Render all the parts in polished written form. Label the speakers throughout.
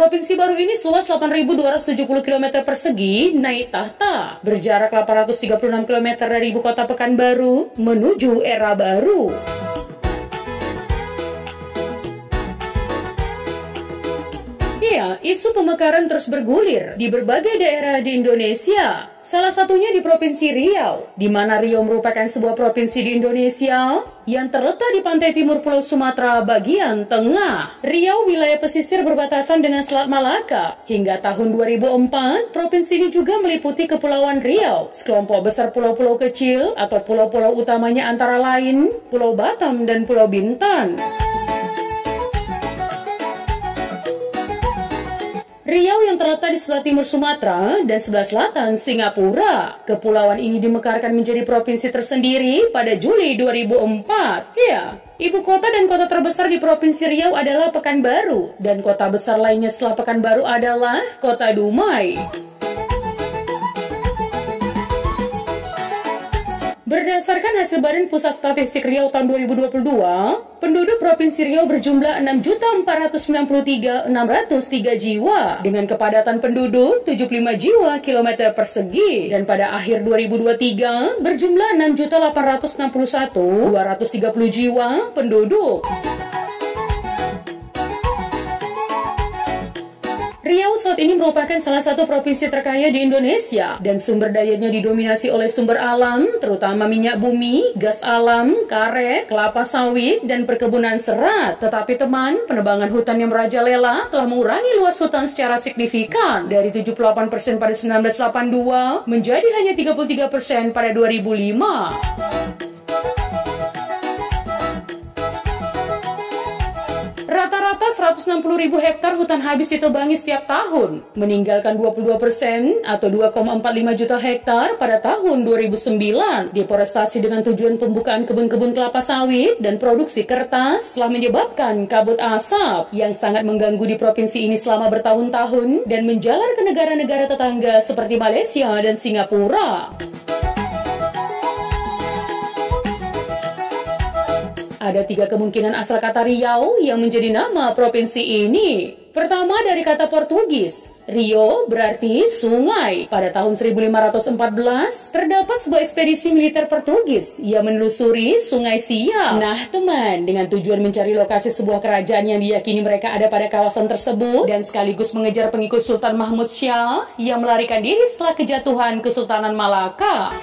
Speaker 1: Provinsi baru ini seluas 8.270 km persegi naik tahta, berjarak 836 km dari ibu kota Pekanbaru menuju era baru. Ya, isu pemekaran terus bergulir di berbagai daerah di Indonesia. Salah satunya di Provinsi Riau, di mana Riau merupakan sebuah provinsi di Indonesia yang terletak di pantai timur Pulau Sumatera bagian tengah. Riau wilayah pesisir berbatasan dengan Selat Malaka. Hingga tahun 2004, provinsi ini juga meliputi Kepulauan Riau, sekelompok besar pulau-pulau kecil atau pulau-pulau utamanya antara lain Pulau Batam dan Pulau Bintan. Riau yang terletak di sebelah timur Sumatera dan sebelah selatan Singapura. Kepulauan ini dimekarkan menjadi provinsi tersendiri pada Juli 2004. Ya, ibu kota dan kota terbesar di Provinsi Riau adalah Pekanbaru, dan kota besar lainnya setelah Pekanbaru adalah Kota Dumai. Berdasarkan hasil Badan Pusat Statistik Riau tahun 2022, penduduk Provinsi Riau berjumlah 6.493.603 jiwa dengan kepadatan penduduk 75 jiwa kilometer persegi, dan pada akhir 2023 berjumlah 6.861.230 jiwa penduduk. Riau saat ini merupakan salah satu provinsi terkaya di Indonesia dan sumber dayanya didominasi oleh sumber alam, terutama minyak bumi, gas alam, karet, kelapa sawit, dan perkebunan serat. Tetapi teman, penebangan hutan yang merajalela telah mengurangi luas hutan secara signifikan dari 78% pada 1982 menjadi hanya 33% pada 2005. Rata-rata 160.000 hektar hutan habis ditebangi setiap tahun, meninggalkan 22% atau 2,45 juta hektar pada tahun 2009. Deforestasi dengan tujuan pembukaan kebun-kebun kelapa sawit dan produksi kertas telah menyebabkan kabut asap yang sangat mengganggu di provinsi ini selama bertahun-tahun dan menjalar ke negara-negara tetangga seperti Malaysia dan Singapura. Ada 3 kemungkinan asal kata Riau yang menjadi nama provinsi ini. Pertama dari kata Portugis. Rio berarti sungai. Pada tahun 1514, terdapat sebuah ekspedisi militer Portugis yang menelusuri Sungai Siak. Nah teman, dengan tujuan mencari lokasi sebuah kerajaan yang diyakini mereka ada pada kawasan tersebut dan sekaligus mengejar pengikut Sultan Mahmud Syah yang melarikan diri setelah kejatuhan Kesultanan Malaka.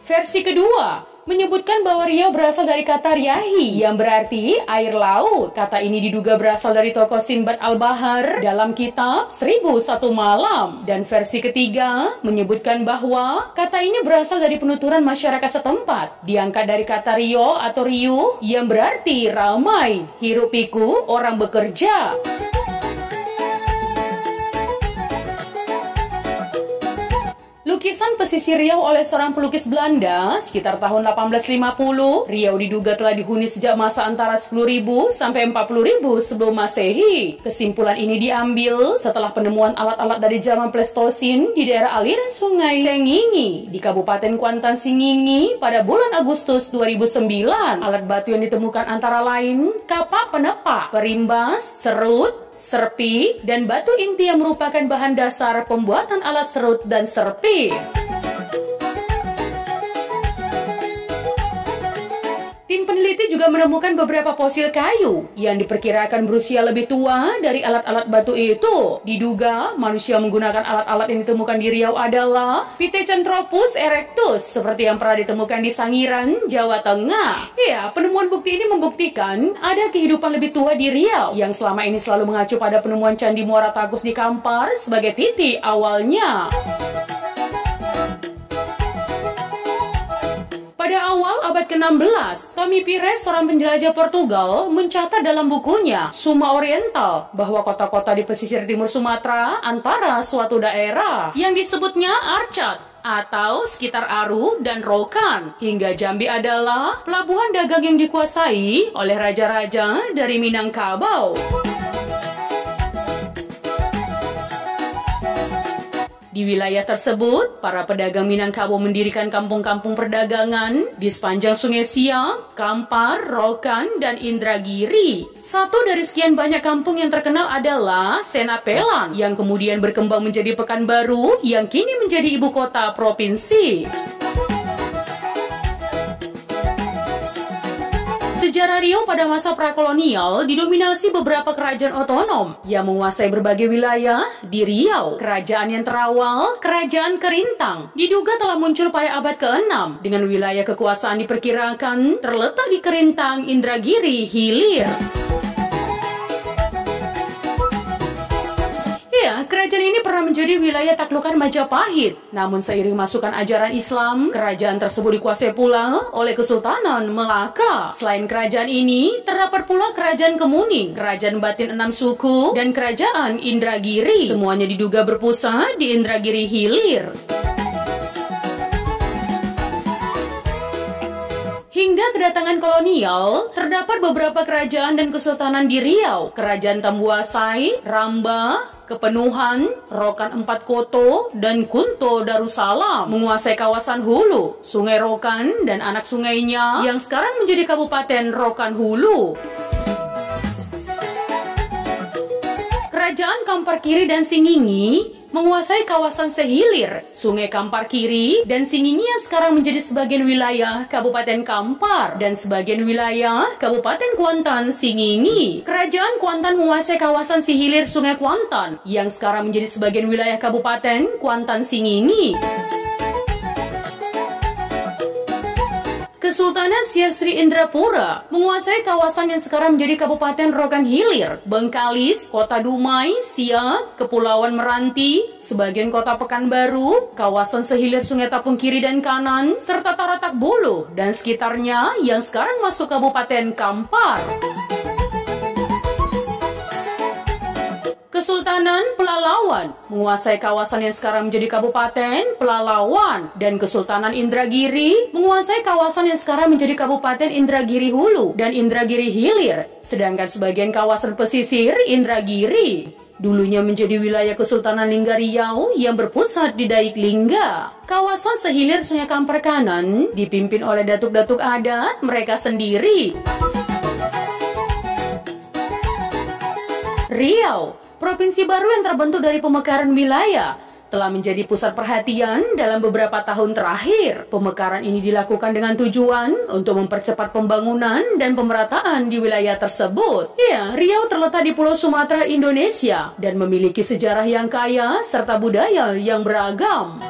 Speaker 1: Versi kedua menyebutkan bahwa Riau berasal dari kata Riyahi yang berarti air laut. Kata ini diduga berasal dari tokoh Sinbad Al-Bahar dalam kitab 1001 Malam. Dan versi ketiga menyebutkan bahwa kata ini berasal dari penuturan masyarakat setempat, diangkat dari kata Rio atau Riu yang berarti ramai, hiruk pikuk orang bekerja. Lukisan pesisir Riau oleh seorang pelukis Belanda sekitar tahun 1850. Riau diduga telah dihuni sejak masa antara 10.000 sampai 40.000 sebelum Masehi. Kesimpulan ini diambil setelah penemuan alat-alat dari zaman Pleistosin di daerah aliran sungai Sengingi di Kabupaten Kuantan Singingi pada bulan Agustus 2009. Alat batu yang ditemukan antara lain kapak penepak, perimbas, serut, serpi, dan batu inti yang merupakan bahan dasar pembuatan alat serut dan serpi. Tim peneliti juga menemukan beberapa fosil kayu yang diperkirakan berusia lebih tua dari alat-alat batu itu. Diduga manusia menggunakan alat-alat yang ditemukan di Riau adalah Pithecanthropus erectus seperti yang pernah ditemukan di Sangiran, Jawa Tengah. Ya, penemuan bukti ini membuktikan ada kehidupan lebih tua di Riau yang selama ini selalu mengacu pada penemuan Candi Muara Takus di Kampar sebagai titik awalnya. Pada awal abad ke-16, Tommy Pires, seorang penjelajah Portugal, mencatat dalam bukunya Suma Oriental bahwa kota-kota di pesisir timur Sumatera antara suatu daerah yang disebutnya Arcat atau sekitar Aru dan Rokan hingga Jambi adalah pelabuhan dagang yang dikuasai oleh raja-raja dari Minangkabau. Di wilayah tersebut, para pedagang Minangkabau mendirikan kampung-kampung perdagangan di sepanjang Sungai Siak, Kampar, Rokan, dan Indragiri. Satu dari sekian banyak kampung yang terkenal adalah Senapelan, yang kemudian berkembang menjadi Pekanbaru, yang kini menjadi ibu kota provinsi. Sejarah Riau pada masa prakolonial didominasi beberapa kerajaan otonom yang menguasai berbagai wilayah di Riau. Kerajaan yang terawal, Kerajaan Kerintang, diduga telah muncul pada abad ke-6 dengan wilayah kekuasaan diperkirakan terletak di Kerintang, Indragiri, Hilir. Ya, kerajaan ini pernah menjadi wilayah taklukan Majapahit. Namun seiring masukan ajaran Islam, kerajaan tersebut dikuasai pula oleh Kesultanan Melaka. Selain kerajaan ini, terdapat pula Kerajaan Kemuning, Kerajaan Batin Enam Suku, dan Kerajaan Indragiri. Semuanya diduga berpusat di Indragiri Hilir. Hingga kedatangan kolonial, terdapat beberapa kerajaan dan kesultanan di Riau. Kerajaan Tambuasai, Rambah, Kepenuhan, Rokan Empat Koto, dan Kunto Darussalam menguasai kawasan hulu, Sungai Rokan, dan anak sungainya yang sekarang menjadi Kabupaten Rokan Hulu. Kerajaan Kampar Kiri dan Singingi menguasai kawasan sehilir, Sungai Kampar Kiri dan Singingi yang sekarang menjadi sebagian wilayah Kabupaten Kampar dan sebagian wilayah Kabupaten Kuantan Singingi. Kerajaan Kuantan menguasai kawasan sehilir Sungai Kuantan yang sekarang menjadi sebagian wilayah Kabupaten Kuantan Singingi. Kesultanan Siak Sri Indrapura menguasai kawasan yang sekarang menjadi Kabupaten Rokan Hilir, Bengkalis, Kota Dumai, Siak, Kepulauan Meranti, sebagian Kota Pekanbaru, kawasan sehilir Sungai Tapung Kiri dan Kanan, serta Taratak Bulu dan sekitarnya yang sekarang masuk Kabupaten Kampar. Kesultanan Pelalawan menguasai kawasan yang sekarang menjadi Kabupaten Pelalawan, dan Kesultanan Indragiri menguasai kawasan yang sekarang menjadi Kabupaten Indragiri Hulu dan Indragiri Hilir, sedangkan sebagian kawasan pesisir Indragiri dulunya menjadi wilayah Kesultanan Lingga Riau yang berpusat di Daik Lingga. Kawasan sehilir Sungai Kampar Kanan dipimpin oleh datuk-datuk adat mereka sendiri. Riau, provinsi baru yang terbentuk dari pemekaran wilayah, telah menjadi pusat perhatian dalam beberapa tahun terakhir. Pemekaran ini dilakukan dengan tujuan untuk mempercepat pembangunan dan pemerataan di wilayah tersebut. Ya, Riau terletak di Pulau Sumatera, Indonesia, dan memiliki sejarah yang kaya serta budaya yang beragam.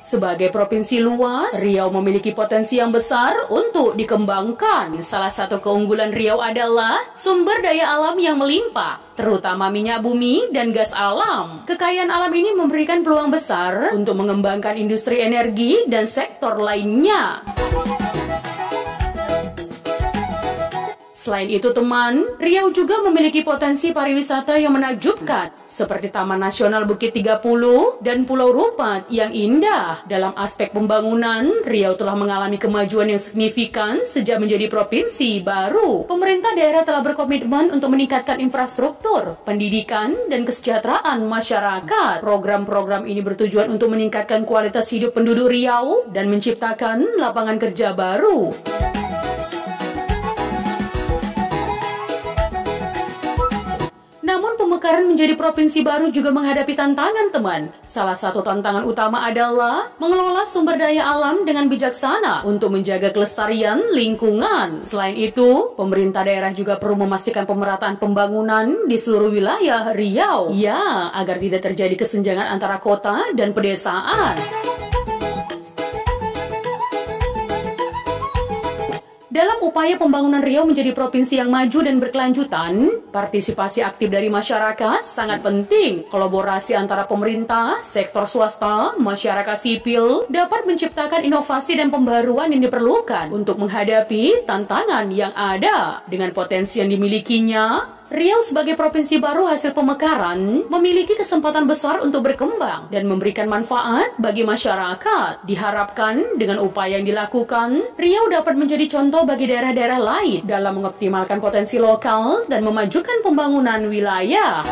Speaker 1: Sebagai provinsi luas, Riau memiliki potensi yang besar untuk dikembangkan. Salah satu keunggulan Riau adalah sumber daya alam yang melimpah, terutama minyak bumi dan gas alam. Kekayaan alam ini memberikan peluang besar untuk mengembangkan industri energi dan sektor lainnya. Selain itu teman, Riau juga memiliki potensi pariwisata yang menakjubkan, seperti Taman Nasional Bukit 30 dan Pulau Rupat yang indah. Dalam aspek pembangunan, Riau telah mengalami kemajuan yang signifikan sejak menjadi provinsi baru. Pemerintah daerah telah berkomitmen untuk meningkatkan infrastruktur, pendidikan, dan kesejahteraan masyarakat. Program-program ini bertujuan untuk meningkatkan kualitas hidup penduduk Riau dan menciptakan lapangan kerja baru. Namun pemekaran menjadi provinsi baru juga menghadapi tantangan teman. Salah satu tantangan utama adalah mengelola sumber daya alam dengan bijaksana untuk menjaga kelestarian lingkungan. Selain itu, pemerintah daerah juga perlu memastikan pemerataan pembangunan di seluruh wilayah Riau. Ya, agar tidak terjadi kesenjangan antara kota dan pedesaan. Dalam upaya pembangunan Riau menjadi provinsi yang maju dan berkelanjutan, partisipasi aktif dari masyarakat sangat penting. Kolaborasi antara pemerintah, sektor swasta, masyarakat sipil dapat menciptakan inovasi dan pembaruan yang diperlukan untuk menghadapi tantangan yang ada. Dengan potensi yang dimilikinya, Riau sebagai provinsi baru hasil pemekaran memiliki kesempatan besar untuk berkembang dan memberikan manfaat bagi masyarakat. Diharapkan dengan upaya yang dilakukan, Riau dapat menjadi contoh bagi daerah-daerah lain dalam mengoptimalkan potensi lokal dan memajukan pembangunan wilayah.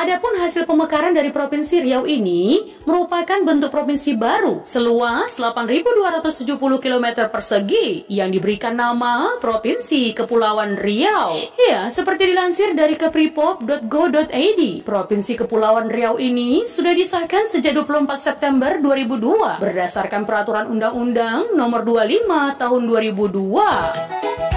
Speaker 1: Adapun hasil pemekaran dari Provinsi Riau ini merupakan bentuk provinsi baru seluas 8.270 km persegi yang diberikan nama Provinsi Kepulauan Riau. Ya, seperti dilansir dari kepripop.go.id, Provinsi Kepulauan Riau ini sudah disahkan sejak 24 September 2002 berdasarkan Peraturan Undang-Undang Nomor 25 Tahun 2002.